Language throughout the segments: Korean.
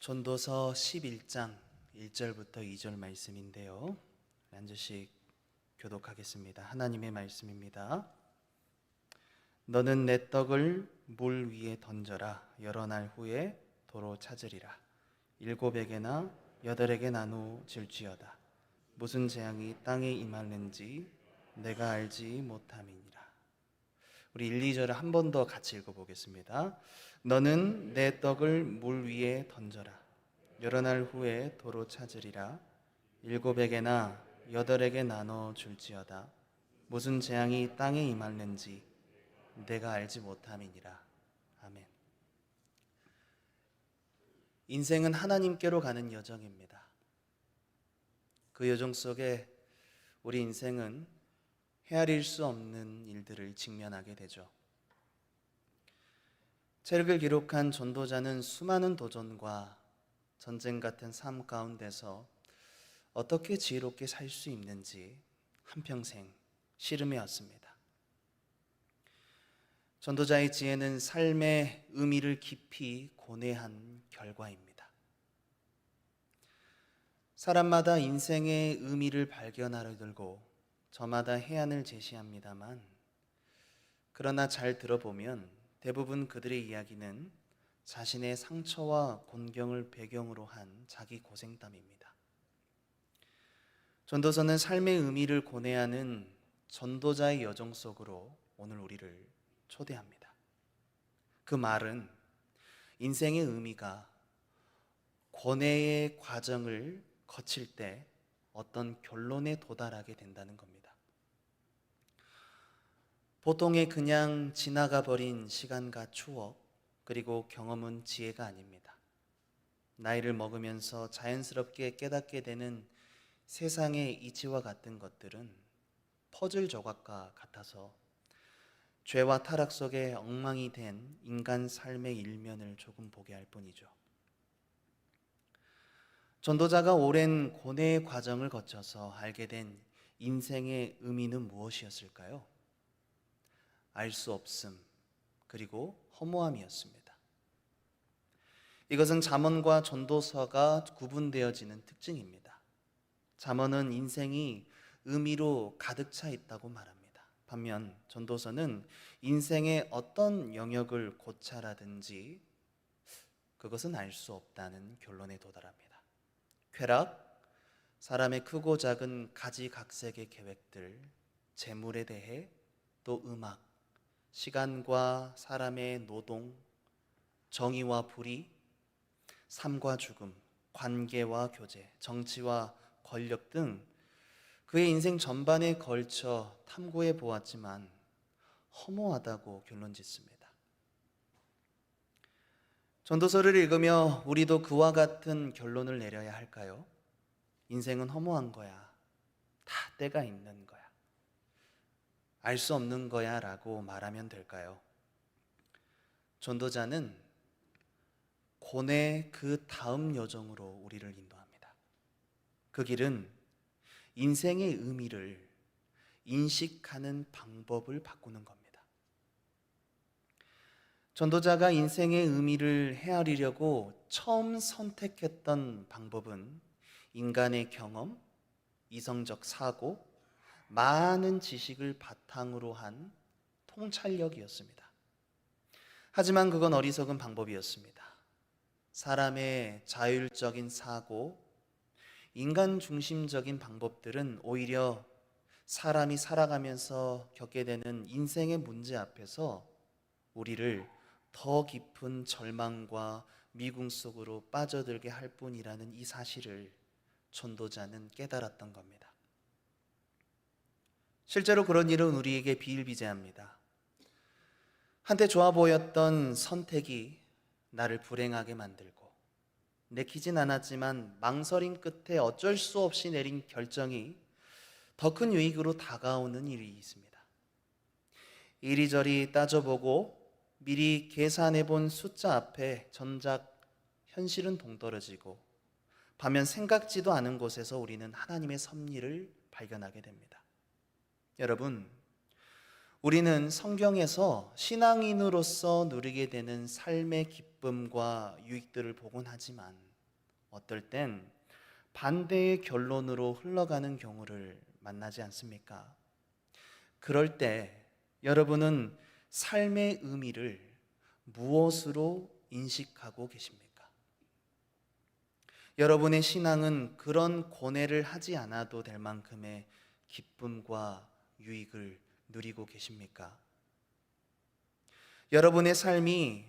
전도서 11장 1절부터 2절 말씀인데요. 한 절씩 교독하겠습니다. 하나님의 말씀입니다. 너는 내 떡을 물 위에 던져라. 여러 날 후에 도로 찾으리라. 7에게나 8에게 나누질지어다. 무슨 재앙이 땅에 임하는지 내가 알지 못함이니라. 우리 1, 2절을 한 번 더 같이 읽어보겠습니다. 너는 내 떡을 물 위에 던져라. 여러 날 후에 도로 찾으리라. 7에게나 8에게 나눠 줄지어다. 무슨 재앙이 땅에 임하는지 내가 알지 못함이니라. 아멘. 인생은 하나님께로 가는 여정입니다. 그 여정 속에 우리 인생은 헤아릴 수 없는 일들을 직면하게 되죠. 책을 기록한 전도자는 수많은 도전과 전쟁 같은 삶 가운데서 어떻게 지혜롭게 살 수 있는지 한평생 씨름해왔습니다. 전도자의 지혜는 삶의 의미를 깊이 고뇌한 결과입니다. 사람마다 인생의 의미를 발견하려 들고 저마다 해안을 제시합니다만, 그러나 잘 들어보면 대부분 그들의 이야기는 자신의 상처와 곤경을 배경으로 한 자기 고생담입니다. 전도서는 삶의 의미를 고뇌하는 전도자의 여정 속으로 오늘 우리를 초대합니다. 그 말은 인생의 의미가 고뇌의 과정을 거칠 때 어떤 결론에 도달하게 된다는 겁니다. 보통의 그냥 지나가 버린 시간과 추억, 그리고 경험은 지혜가 아닙니다. 나이를 먹으면서 자연스럽게 깨닫게 되는 세상의 이치와 같은 것들은 퍼즐 조각과 같아서 죄와 타락 속에 엉망이 된 인간 삶의 일면을 조금 보게 할 뿐이죠. 전도자가 오랜 고뇌의 과정을 거쳐서 알게 된 인생의 의미는 무엇이었을까요? 알 수 없음, 그리고 허무함이었습니다. 이것은 잠언과 전도서가 구분되어지는 특징입니다. 잠언은 인생이 의미로 가득 차 있다고 말합니다. 반면 전도서는 인생의 어떤 영역을 고찰하든지 그것은 알 수 없다는 결론에 도달합니다. 쾌락, 사람의 크고 작은 가지각색의 계획들, 재물에 대해, 또 음악, 시간과 사람의 노동, 정의와 불의, 삶과 죽음, 관계와 교제, 정치와 권력 등 그의 인생 전반에 걸쳐 탐구해 보았지만 허무하다고 결론 짓습니다. 전도서를 읽으며 우리도 그와 같은 결론을 내려야 할까요? 인생은 허무한 거야. 다 때가 있는 거야. 알 수 없는 거야 라고 말하면 될까요? 전도자는 고뇌 그 다음 여정으로 우리를 인도합니다. 그 길은 인생의 의미를 인식하는 방법을 바꾸는 겁니다. 전도자가 인생의 의미를 헤아리려고 처음 선택했던 방법은 인간의 경험, 이성적 사고, 많은 지식을 바탕으로 한 통찰력이었습니다. 하지만 그건 어리석은 방법이었습니다. 사람의 자율적인 사고, 인간 중심적인 방법들은 오히려 사람이 살아가면서 겪게 되는 인생의 문제 앞에서 우리를 더 깊은 절망과 미궁 속으로 빠져들게 할 뿐이라는 이 사실을 전도자는 깨달았던 겁니다. 실제로 그런 일은 우리에게 비일비재합니다. 한때 좋아 보였던 선택이 나를 불행하게 만들고, 내키진 않았지만 망설임 끝에 어쩔 수 없이 내린 결정이 더 큰 유익으로 다가오는 일이 있습니다. 이리저리 따져보고 미리 계산해 본 숫자 앞에 정작 현실은 동떨어지고, 반면 생각지도 않은 곳에서 우리는 하나님의 섭리를 발견하게 됩니다. 여러분, 우리는 성경에서 신앙인으로서 누리게 되는 삶의 기쁨과 유익들을 보곤 하지만 어떨 땐 반대의 결론으로 흘러가는 경우를 만나지 않습니까? 그럴 때 여러분은 삶의 의미를 무엇으로 인식하고 계십니까? 여러분의 신앙은 그런 고뇌를 하지 않아도 될 만큼의 기쁨과 유익을 누리고 계십니까? 여러분의 삶이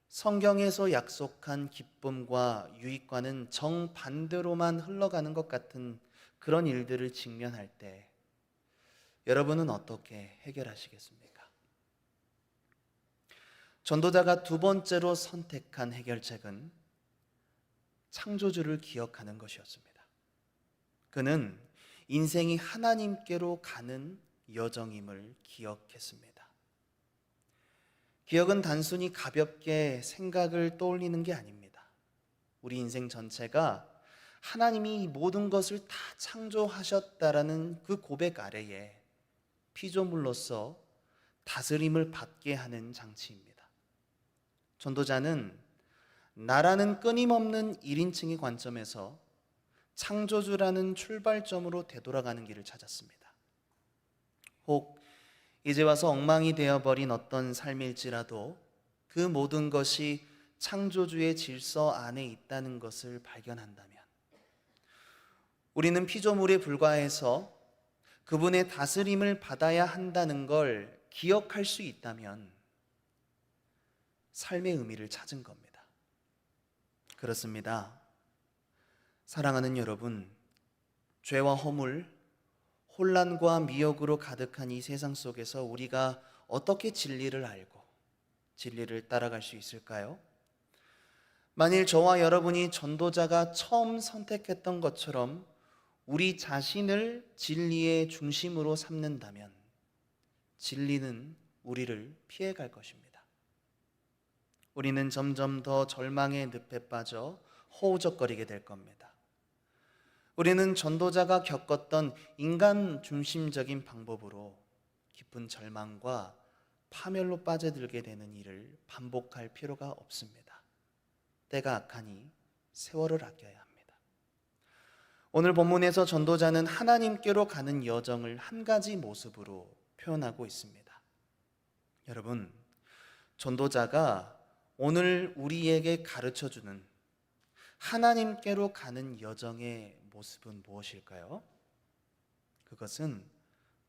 성경에서 약속한 기쁨과 유익과는 정반대로만 흘러가는 것 같은 그런 일들을 직면할 때 여러분은 어떻게 해결하시겠습니까? 전도자가 두 번째로 선택한 해결책은 창조주를 기억하는 것이었습니다. 그는 인생이 하나님께로 가는 여정임을 기억했습니다. 기억은 단순히 가볍게 생각을 떠올리는 게 아닙니다. 우리 인생 전체가 하나님이 이 모든 것을 다 창조하셨다라는 그 고백 아래에 피조물로서 다스림을 받게 하는 장치입니다. 전도자는 나라는 끊임없는 1인칭의 관점에서 창조주라는 출발점으로 되돌아가는 길을 찾았습니다. 혹 이제 와서 엉망이 되어버린 어떤 삶일지라도 그 모든 것이 창조주의 질서 안에 있다는 것을 발견한다면 우리는 피조물에 불과해서 그분의 다스림을 받아야 한다는 걸 기억할 수 있다면 삶의 의미를 찾은 겁니다. 그렇습니다. 사랑하는 여러분, 죄와 허물, 혼란과 미혹으로 가득한 이 세상 속에서 우리가 어떻게 진리를 알고 진리를 따라갈 수 있을까요? 만일 저와 여러분이 전도자가 처음 선택했던 것처럼 우리 자신을 진리의 중심으로 삼는다면 진리는 우리를 피해갈 것입니다. 우리는 점점 더 절망의 늪에 빠져 허우적거리게 될 겁니다. 우리는 전도자가 겪었던 인간 중심적인 방법으로 깊은 절망과 파멸로 빠져들게 되는 일을 반복할 필요가 없습니다. 때가 악하니 세월을 아껴야 합니다. 오늘 본문에서 전도자는 하나님께로 가는 여정을 한 가지 모습으로 표현하고 있습니다. 여러분, 전도자가 오늘 우리에게 가르쳐주는 하나님께로 가는 여정의 모습은 무엇일까요? 그것은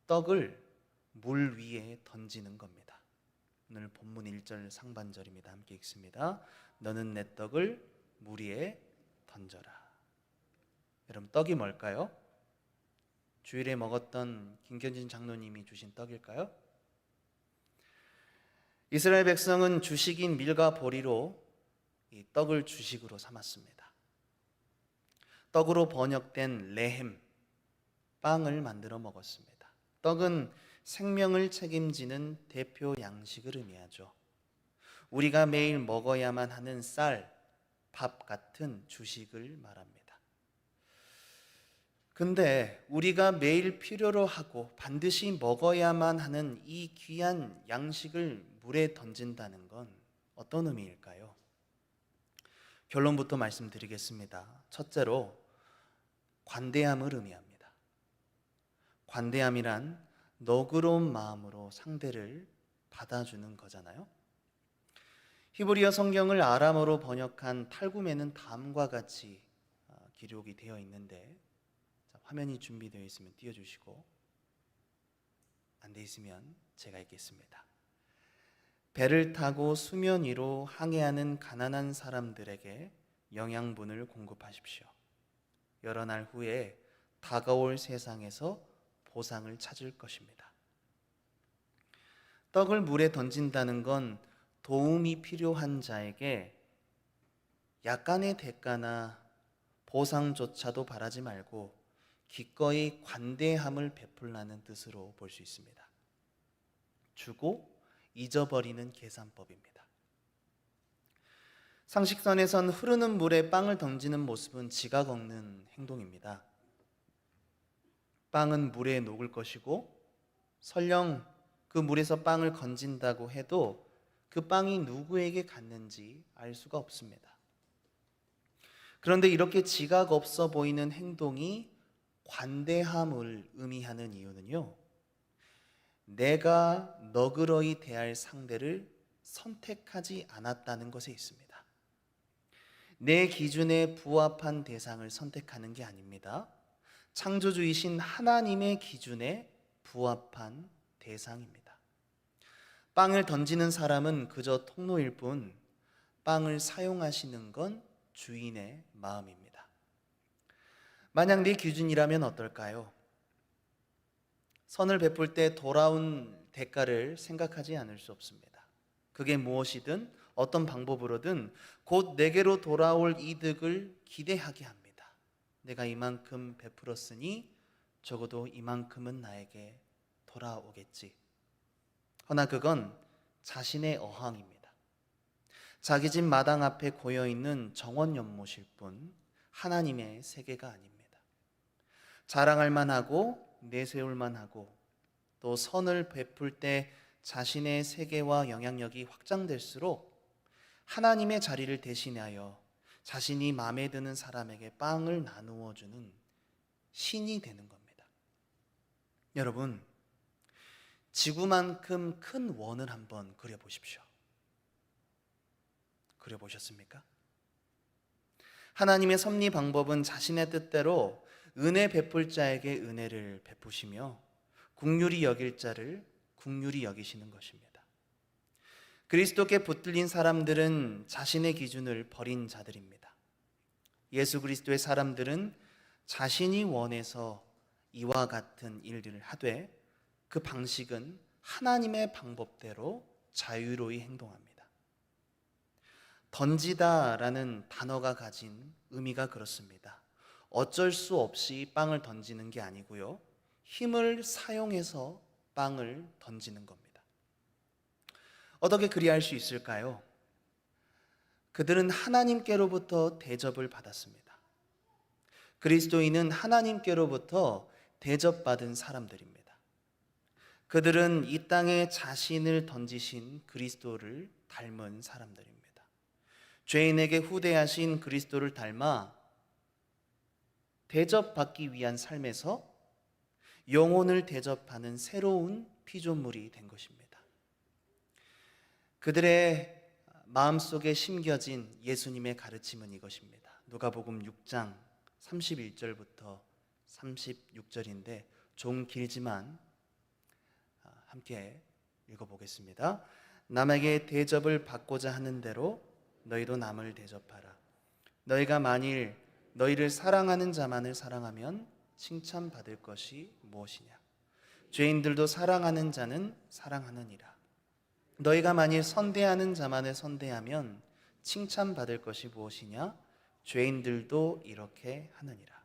떡을 물 위에 던지는 겁니다. 오늘 본문 1절 상반절입니다. 함께 읽습니다. 너는 내 떡을 물 위에 던져라. 여러분, 떡이 뭘까요? 주일에 먹었던 김경진 장로님이 주신 떡일까요? 이스라엘 백성은 주식인 밀과 보리로 이 떡을 주식으로 삼았습니다. 떡으로 번역된 레헴, 빵을 만들어 먹었습니다. 떡은 생명을 책임지는 대표 양식을 의미하죠. 우리가 매일 먹어야만 하는 쌀, 밥 같은 주식을 말합니다. 근데 우리가 매일 필요로 하고 반드시 먹어야만 하는 이 귀한 양식을 물에 던진다는 건 어떤 의미일까요? 결론부터 말씀드리겠습니다. 첫째로 관대함을 의미합니다. 관대함이란 너그러운 마음으로 상대를 받아주는 거잖아요. 히브리어 성경을 아람어로 번역한 탈구메는 다음과 같이 기록이 되어 있는데, 화면이 준비되어 있으면 띄워주시고, 안 돼 있으면 제가 읽겠습니다. 배를 타고 수면 위로 항해하는 가난한 사람들에게 영양분을 공급하십시오. 여러 날 후에 다가올 세상에서 보상을 찾을 것입니다. 떡을 물에 던진다는 건 도움이 필요한 자에게 약간의 대가나 보상조차도 바라지 말고 기꺼이 관대함을 베풀라는 뜻으로 볼 수 있습니다. 주고 잊어버리는 계산법입니다. 상식선에선 흐르는 물에 빵을 던지는 모습은 지각 없는 행동입니다. 빵은 물에 녹을 것이고 설령 그 물에서 빵을 건진다고 해도 그 빵이 누구에게 갔는지 알 수가 없습니다. 그런데 이렇게 지각 없어 보이는 행동이 관대함을 의미하는 이유는요, 내가 너그러이 대할 상대를 선택하지 않았다는 것에 있습니다. 내 기준에 부합한 대상을 선택하는 게 아닙니다. 창조주이신 하나님의 기준에 부합한 대상입니다. 빵을 던지는 사람은 그저 통로일 뿐, 빵을 사용하시는 건 주인의 마음입니다. 만약 내 기준이라면 어떨까요? 선을 베풀 때 돌아온 대가를 생각하지 않을 수 없습니다. 그게 무엇이든 어떤 방법으로든 곧 내게로 돌아올 이득을 기대하게 합니다. 내가 이만큼 베풀었으니 적어도 이만큼은 나에게 돌아오겠지. 허나 그건 자신의 어항입니다. 자기 집 마당 앞에 고여있는 정원 연못일 뿐 하나님의 세계가 아닙니다. 자랑할 만하고 내세울 만하고 또 선을 베풀 때 자신의 세계와 영향력이 확장될수록 하나님의 자리를 대신하여 자신이 마음에 드는 사람에게 빵을 나누어 주는 신이 되는 겁니다. 여러분, 지구만큼 큰 원을 한번 그려보십시오. 그려보셨습니까? 하나님의 섭리 방법은 자신의 뜻대로 은혜 베풀 자에게 은혜를 베푸시며 긍휼히 여길 자를 긍휼히 여기시는 것입니다. 그리스도께 붙들린 사람들은 자신의 기준을 버린 자들입니다. 예수 그리스도의 사람들은 자신이 원해서 이와 같은 일들을 하되 그 방식은 하나님의 방법대로 자유로이 행동합니다. 던지다라는 단어가 가진 의미가 그렇습니다. 어쩔 수 없이 빵을 던지는 게 아니고요, 힘을 사용해서 빵을 던지는 겁니다. 어떻게 그리할 수 있을까요? 그들은 하나님께로부터 대접을 받았습니다. 그리스도인은 하나님께로부터 대접받은 사람들입니다. 그들은 이 땅에 자신을 던지신 그리스도를 닮은 사람들입니다. 죄인에게 후대하신 그리스도를 닮아 대접받기 위한 삶에서 영혼을 대접하는 새로운 피조물이 된 것입니다. 그들의 마음속에 심겨진 예수님의 가르침은 이것입니다. 누가복음 6장 31절부터 36절인데 좀 길지만 함께 읽어보겠습니다. 남에게 대접을 받고자 하는 대로 너희도 남을 대접하라. 너희가 만일 너희를 사랑하는 자만을 사랑하면 칭찬받을 것이 무엇이냐? 죄인들도 사랑하는 자는 사랑하느니라. 너희가 만일 선대하는 자만을 선대하면 칭찬받을 것이 무엇이냐? 죄인들도 이렇게 하느니라.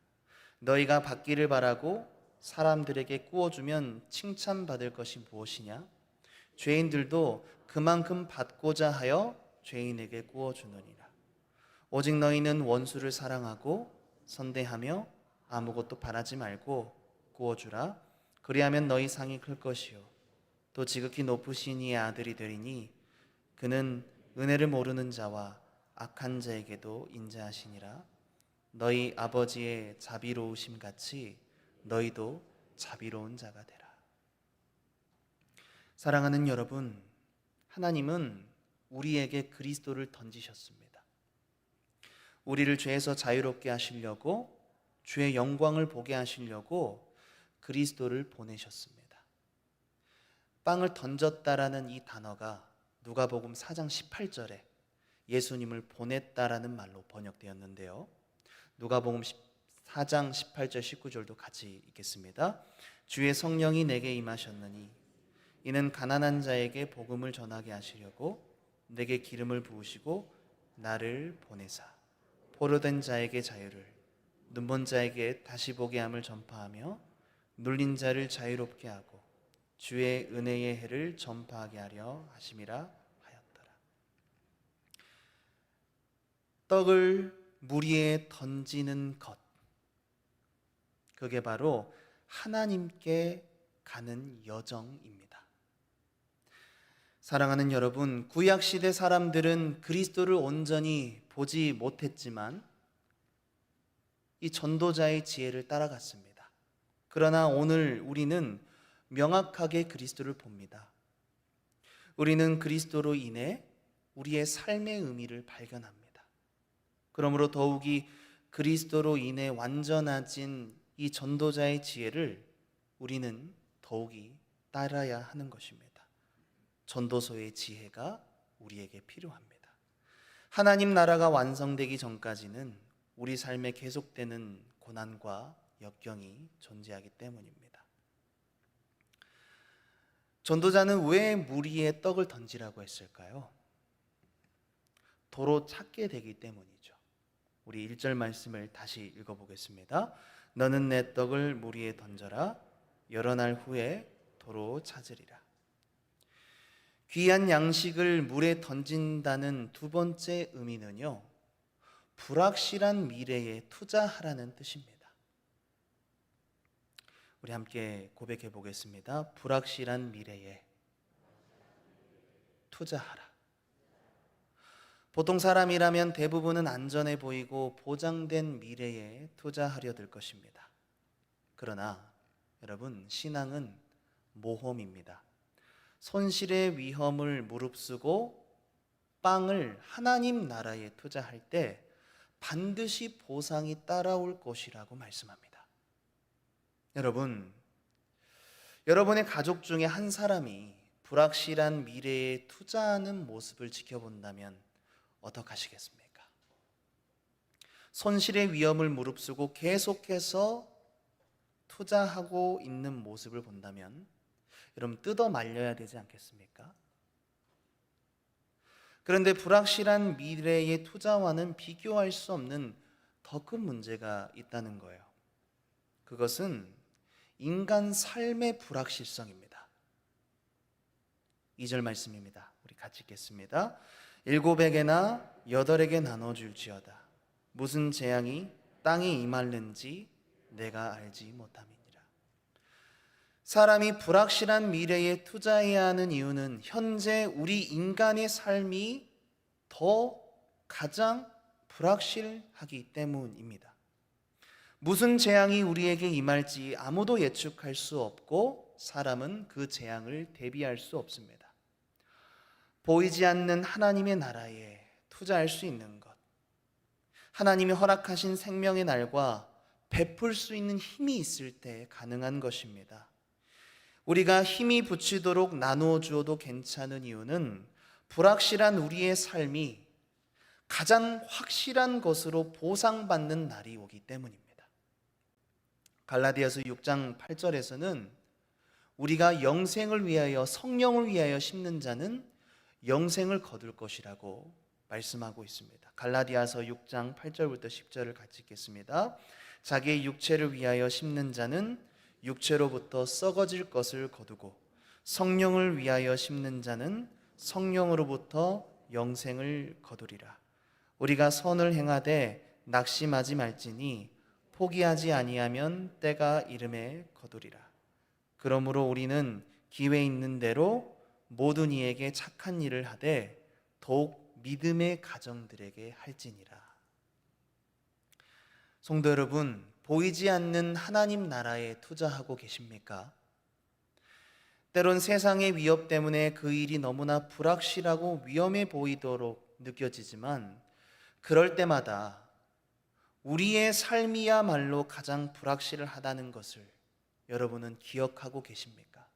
너희가 받기를 바라고 사람들에게 구워주면 칭찬받을 것이 무엇이냐? 죄인들도 그만큼 받고자 하여 죄인에게 구워주느니라. 오직 너희는 원수를 사랑하고 선대하며 아무것도 바라지 말고 구워주라. 그리하면 너희 상이 클 것이요 또 지극히 높으신 이의 아들이 되리니 그는 은혜를 모르는 자와 악한 자에게도 인자하시니라. 너희 아버지의 자비로우심 같이 너희도 자비로운 자가 되라. 사랑하는 여러분, 하나님은 우리에게 그리스도를 던지셨습니다. 우리를 죄에서 자유롭게 하시려고, 주의 영광을 보게 하시려고 그리스도를 보내셨습니다. 빵을 던졌다라는 이 단어가 누가복음 4장 18절에 예수님을 보냈다라는 말로 번역되었는데요. 누가복음 4장 18절 19절도 같이 읽겠습니다. 주의 성령이 내게 임하셨느니 이는 가난한 자에게 복음을 전하게 하시려고 내게 기름을 부으시고 나를 보내사 포로된 자에게 자유를, 눈먼 자에게 다시 보게 함을 전파하며 눌린 자를 자유롭게 하고 주의 은혜의 해를 전파하게 하려 하심이라 하였더라. 떡을 물 위에 던지는 것, 그게 바로 하나님께 가는 여정입니다. 사랑하는 여러분, 구약시대 사람들은 그리스도를 온전히 보지 못했지만 이 전도자의 지혜를 따라갔습니다. 그러나 오늘 우리는 명확하게 그리스도를 봅니다. 우리는 그리스도로 인해 우리의 삶의 의미를 발견합니다. 그러므로 더욱이 그리스도로 인해 완전해진 이 전도자의 지혜를 우리는 더욱이 따라야 하는 것입니다. 전도서의 지혜가 우리에게 필요합니다. 하나님 나라가 완성되기 전까지는 우리 삶에 계속되는 고난과 역경이 존재하기 때문입니다. 전도자는 왜 물 위에 떡을 던지라고 했을까요? 도로 찾게 되기 때문이죠. 우리 1절 말씀을 다시 읽어보겠습니다. 너는 내 떡을 물 위에 던져라. 여러 날 후에 도로 찾으리라. 귀한 양식을 물에 던진다는 두 번째 의미는요, 불확실한 미래에 투자하라는 뜻입니다. 우리 함께 고백해 보겠습니다. 불확실한 미래에 투자하라. 보통 사람이라면 대부분은 안전해 보이고 보장된 미래에 투자하려 들 것입니다. 그러나 여러분, 신앙은 모험입니다. 손실의 위험을 무릅쓰고 빵을 하나님 나라에 투자할 때 반드시 보상이 따라올 것이라고 말씀합니다. 여러분, 여러분의 가족 중에 한 사람이 불확실한 미래에 투자하는 모습을 지켜본다면 어떡하시겠습니까? 손실의 위험을 무릅쓰고 계속해서 투자하고 있는 모습을 본다면 여러분, 뜯어 말려야 되지 않겠습니까? 그런데 불확실한 미래의 투자와는 비교할 수 없는 더 큰 문제가 있다는 거예요. 그것은 인간 삶의 불확실성입니다. 2절 말씀입니다. 우리 같이 읽겠습니다. 7에게나 8에게 나눠줄지어다. 무슨 재앙이 땅에 임할는지 내가 알지 못함이니라. 사람이 불확실한 미래에 투자해야 하는 이유는 현재 우리 인간의 삶이 더 가장 불확실하기 때문입니다. 무슨 재앙이 우리에게 임할지 아무도 예측할 수 없고 사람은 그 재앙을 대비할 수 없습니다. 보이지 않는 하나님의 나라에 투자할 수 있는 것, 하나님이 허락하신 생명의 날과 베풀 수 있는 힘이 있을 때 가능한 것입니다. 우리가 힘이 붙이도록 나누어 주어도 괜찮은 이유는 불확실한 우리의 삶이 가장 확실한 것으로 보상받는 날이 오기 때문입니다. 갈라디아서 6장 8절에서는 우리가 영생을 위하여 성령을 위하여 심는 자는 영생을 거둘 것이라고 말씀하고 있습니다. 갈라디아서 6장 8절부터 10절을 같이 읽겠습니다. 자기의 육체를 위하여 심는 자는 육체로부터 썩어질 것을 거두고 성령을 위하여 심는 자는 성령으로부터 영생을 거두리라. 우리가 선을 행하되 낙심하지 말지니 포기하지 아니하면 때가 이름에 거두리라. 그러므로 우리는 기회 있는 대로 모든 이에게 착한 일을 하되 더욱 믿음의 가정들에게 할지니라. 성도 여러분, 보이지 않는 하나님 나라에 투자하고 계십니까? 때론 세상의 위협 때문에 그 일이 너무나 불확실하고 위험해 보이도록 느껴지지만 그럴 때마다 우리의 삶이야말로 가장 불확실하다는 것을 여러분은 기억하고 계십니까?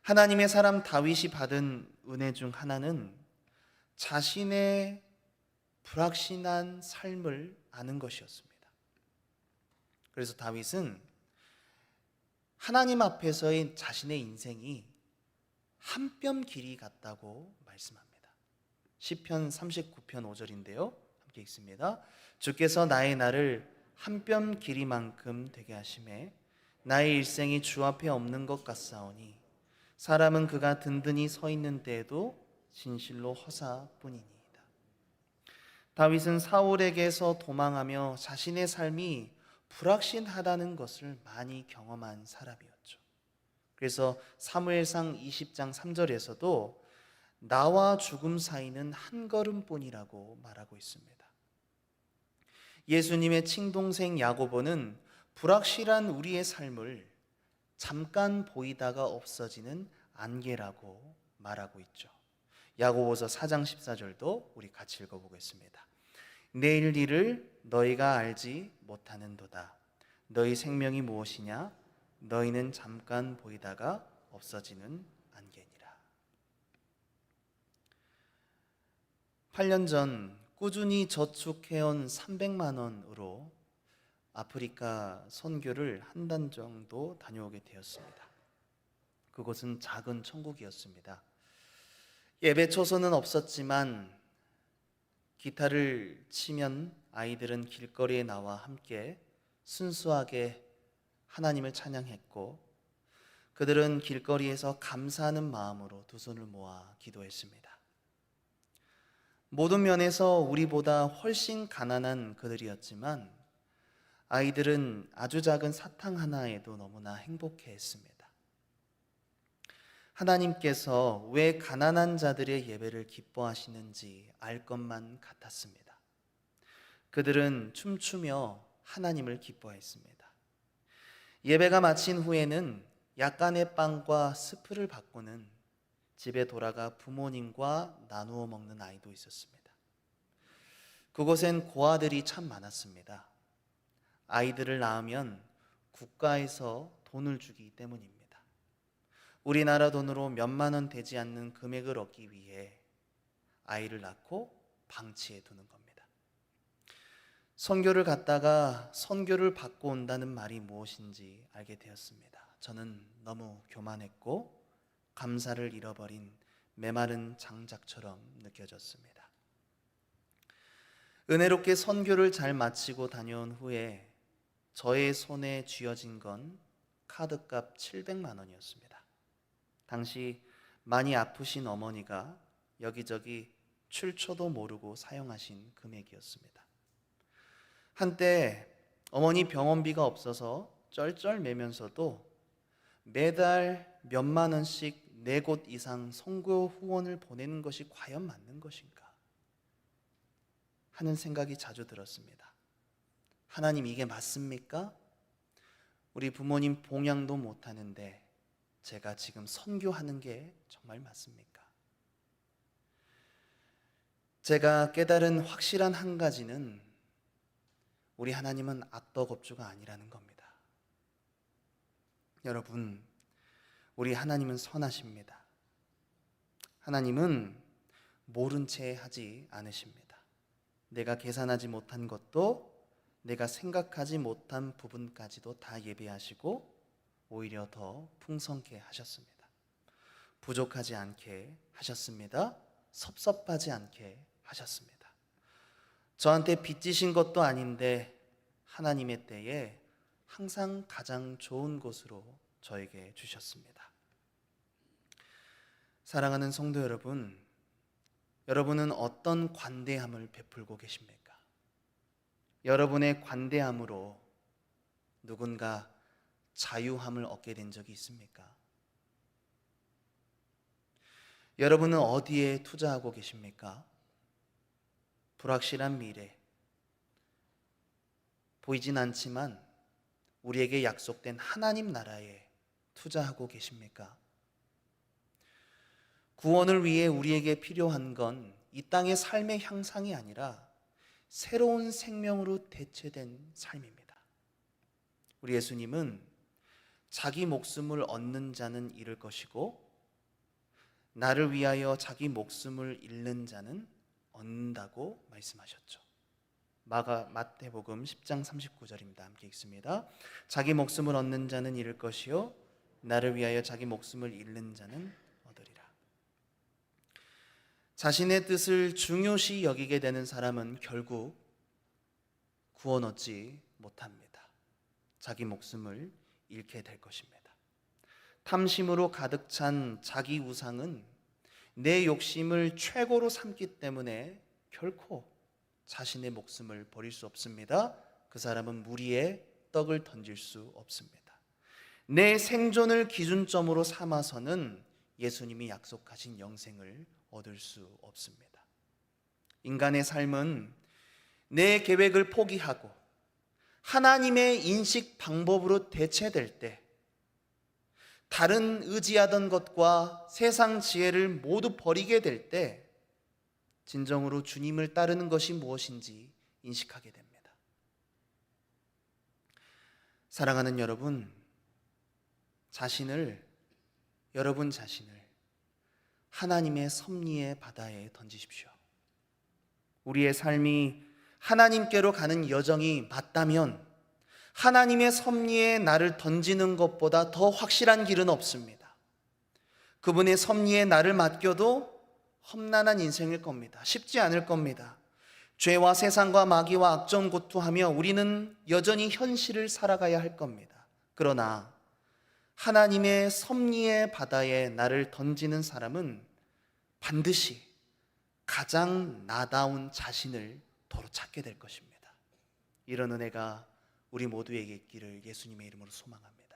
하나님의 사람 다윗이 받은 은혜 중 하나는 자신의 불확실한 삶을 아는 것이었습니다. 그래서 다윗은 하나님 앞에서의 자신의 인생이 한 뼘 길이 같다고 말씀합니다. 시편 39편 5절인데요. 함께 읽습니다. 주께서 나의 날을 한 뼘 길이만큼 되게 하시매 나의 일생이 주 앞에 없는 것 같사오니 사람은 그가 든든히 서 있는 때에도 진실로 허사뿐이니이다. 다윗은 사울에게서 도망하며 자신의 삶이 불확실하다는 것을 많이 경험한 사람이었죠. 그래서 사무엘상 20장 3절에서도 나와 죽음 사이는 한 걸음뿐이라고 말하고 있습니다. 예수님의 친동생 야고보는 불확실한 우리의 삶을 잠깐 보이다가 없어지는 안개라고 말하고 있죠. 야고보서 4장 14절도 우리 같이 읽어보겠습니다. 내일 일을 너희가 알지 못하는도다. 너희 생명이 무엇이냐? 너희는 잠깐 보이다가 없어지는 안개니라. 8년 전 꾸준히 저축해온 300만 원으로 아프리카 선교를 한 달 정도 다녀오게 되었습니다. 그곳은 작은 천국이었습니다. 예배 초소는 없었지만 기타를 치면 아이들은 길거리에 나와 함께 순수하게 하나님을 찬양했고, 그들은 길거리에서 감사하는 마음으로 두 손을 모아 기도했습니다. 모든 면에서 우리보다 훨씬 가난한 그들이었지만 아이들은 아주 작은 사탕 하나에도 너무나 행복해했습니다. 하나님께서 왜 가난한 자들의 예배를 기뻐하시는지 알 것만 같았습니다. 그들은 춤추며 하나님을 기뻐했습니다. 예배가 마친 후에는 약간의 빵과 스프를 받고는 집에 돌아가 부모님과 나누어 먹는 아이도 있었습니다. 그곳엔 고아들이 참 많았습니다. 아이들을 낳으면 국가에서 돈을 주기 때문입니다. 우리나라 돈으로 몇만 원 되지 않는 금액을 얻기 위해 아이를 낳고 방치해 두는 겁니다. 선교를 갔다가 선교를 받고 온다는 말이 무엇인지 알게 되었습니다. 저는 너무 교만했고 감사를 잃어버린 메마른 장작처럼 느껴졌습니다. 은혜롭게 선교를 잘 마치고 다녀온 후에 저의 손에 쥐어진 건 카드값 700만 원이었습니다. 당시 많이 아프신 어머니가 여기저기 출처도 모르고 사용하신 금액이었습니다. 한때 어머니 병원비가 없어서 쩔쩔매면서도 매달 몇만 원씩 4곳 이상 선교 후원을 보내는 것이 과연 맞는 것인가 하는 생각이 자주 들었습니다. 하나님, 이게 맞습니까? 우리 부모님 봉양도 못하는데 제가 지금 선교하는 게 정말 맞습니까? 제가 깨달은 확실한 한 가지는 우리 하나님은 악덕업주가 아니라는 겁니다. 여러분, 우리 하나님은 선하십니다. 하나님은 모른 채 하지 않으십니다. 내가 계산하지 못한 것도, 내가 생각하지 못한 부분까지도 다 예비하시고 오히려 더 풍성케 하셨습니다. 부족하지 않게 하셨습니다. 섭섭하지 않게 하셨습니다. 저한테 빚지신 것도 아닌데 하나님의 때에 항상 가장 좋은 곳으로 저에게 주셨습니다. 사랑하는 성도 여러분, 여러분은 어떤 관대함을 베풀고 계십니까? 여러분의 관대함으로 누군가 자유함을 얻게 된 적이 있습니까? 여러분은 어디에 투자하고 계십니까? 불확실한 미래, 보이진 않지만 우리에게 약속된 하나님 나라에 투자하고 계십니까? 구원을 위해 우리에게 필요한 건 이 땅의 삶의 향상이 아니라 새로운 생명으로 대체된 삶입니다. 우리 예수님은 자기 목숨을 얻는 자는 잃을 것이고 나를 위하여 자기 목숨을 잃는 자는 얻는다고 말씀하셨죠. 마태복음 10장 39절입니다. 함께 읽습니다. 자기 목숨을 얻는 자는 잃을 것이요 나를 위하여 자기 목숨을 잃는 자는 얻으리라. 자신의 뜻을 중요시 여기게 되는 사람은 결국 구원 얻지 못합니다. 자기 목숨을 잃게 될 것입니다. 탐심으로 가득 찬 자기 우상은 내 욕심을 최고로 삼기 때문에 결코 자신의 목숨을 버릴 수 없습니다. 그 사람은 물 위에 떡을 던질 수 없습니다. 내 생존을 기준점으로 삼아서는 예수님이 약속하신 영생을 얻을 수 없습니다. 인간의 삶은 내 계획을 포기하고 하나님의 인식 방법으로 대체될 때, 다른 의지하던 것과 세상 지혜를 모두 버리게 될 때 진정으로 주님을 따르는 것이 무엇인지 인식하게 됩니다. 사랑하는 여러분, 여러분 자신을 하나님의 섭리의 바다에 던지십시오. 우리의 삶이 하나님께로 가는 여정이 맞다면 하나님의 섭리에 나를 던지는 것보다 더 확실한 길은 없습니다. 그분의 섭리에 나를 맡겨도 험난한 인생일 겁니다. 쉽지 않을 겁니다. 죄와 세상과 마귀와 악전고투하며 우리는 여전히 현실을 살아가야 할 겁니다. 그러나 하나님의 섭리의 바다에 나를 던지는 사람은 반드시 가장 나다운 자신을 도로 찾게 될 것입니다. 이런 은혜가 우리 모두에게 있기를 예수님의 이름으로 소망합니다.